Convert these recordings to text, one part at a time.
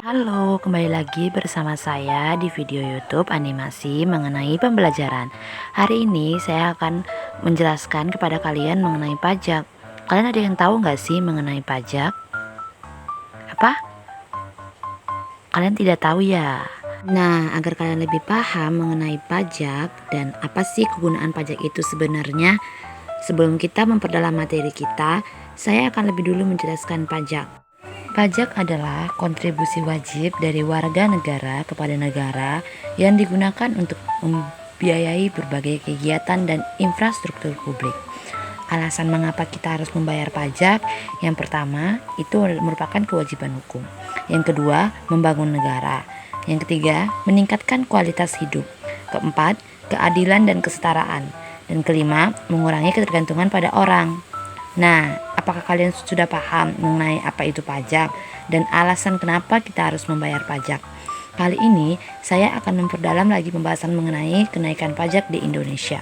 Halo, kembali lagi bersama saya di video YouTube animasi mengenai pembelajaran. Hari ini saya akan menjelaskan kepada kalian mengenai pajak. Kalian ada yang tahu nggak sih mengenai pajak? Apa? Kalian tidak tahu ya? Nah, agar kalian lebih paham mengenai pajak dan apa sih kegunaan pajak itu sebenarnya, sebelum kita memperdalam materi kita, saya akan lebih dulu menjelaskan pajak. Pajak adalah kontribusi wajib dari warga negara kepada negara yang digunakan untuk membiayai berbagai kegiatan dan infrastruktur publik. Alasan mengapa kita harus membayar pajak, yang pertama itu merupakan kewajiban hukum. Yang kedua, membangun negara. Yang ketiga, meningkatkan kualitas hidup. Keempat, keadilan dan kesetaraan. Dan kelima, mengurangi ketergantungan pada orang. Nah, apakah kalian sudah paham mengenai apa itu pajak dan alasan kenapa kita harus membayar pajak? Kali ini saya akan memperdalam lagi pembahasan mengenai kenaikan pajak di Indonesia.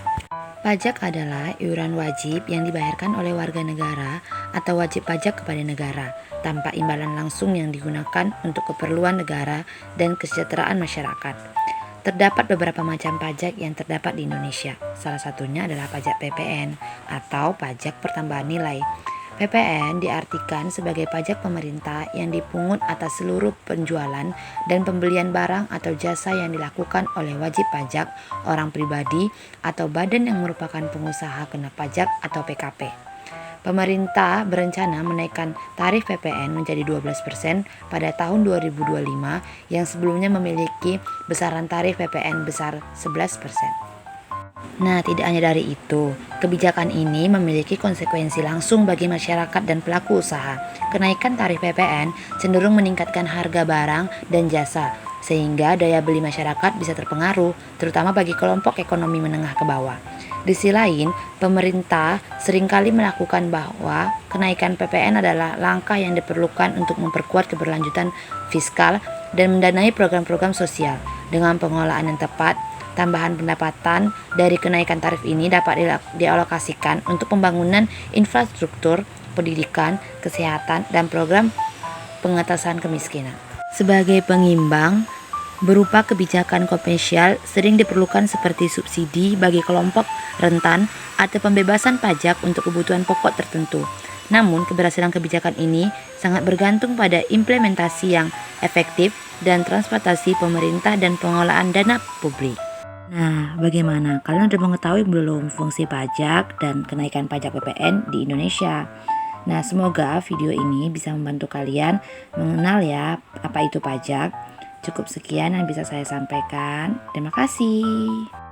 Pajak adalah iuran wajib yang dibayarkan oleh warga negara atau wajib pajak kepada negara tanpa imbalan langsung yang digunakan untuk keperluan negara dan kesejahteraan masyarakat. Terdapat beberapa macam pajak yang terdapat di Indonesia. Salah satunya adalah pajak PPN atau pajak pertambahan nilai. PPN diartikan sebagai pajak pemerintah yang dipungut atas seluruh penjualan dan pembelian barang atau jasa yang dilakukan oleh wajib pajak, orang pribadi, atau badan yang merupakan pengusaha kena pajak atau PKP. Pemerintah berencana menaikkan tarif PPN menjadi 12% pada tahun 2025 yang sebelumnya memiliki besaran tarif PPN besar 11%. Nah, tidak hanya dari itu, kebijakan ini memiliki konsekuensi langsung bagi masyarakat dan pelaku usaha. Kenaikan tarif PPN cenderung meningkatkan harga barang dan jasa, sehingga daya beli masyarakat bisa terpengaruh, terutama bagi kelompok ekonomi menengah ke bawah. Di sisi lain, pemerintah seringkali melakukan bahwa kenaikan PPN adalah langkah yang diperlukan untuk memperkuat keberlanjutan fiskal dan mendanai program-program sosial. Dengan pengelolaan yang tepat, tambahan pendapatan dari kenaikan tarif ini dapat dialokasikan untuk pembangunan infrastruktur, pendidikan, kesehatan, dan program pengentasan kemiskinan. Sebagai pengimbang, berupa kebijakan komersial sering diperlukan seperti subsidi bagi kelompok rentan atau pembebasan pajak untuk kebutuhan pokok tertentu. Namun, keberhasilan kebijakan ini sangat bergantung pada implementasi yang efektif dan transparansi pemerintah dan pengelolaan dana publik. Nah, bagaimana? Kalian sudah mengetahui belum fungsi pajak dan kenaikan pajak PPN di Indonesia? Nah, semoga video ini bisa membantu kalian mengenal ya apa itu pajak. Cukup sekian yang bisa saya sampaikan. Terima kasih.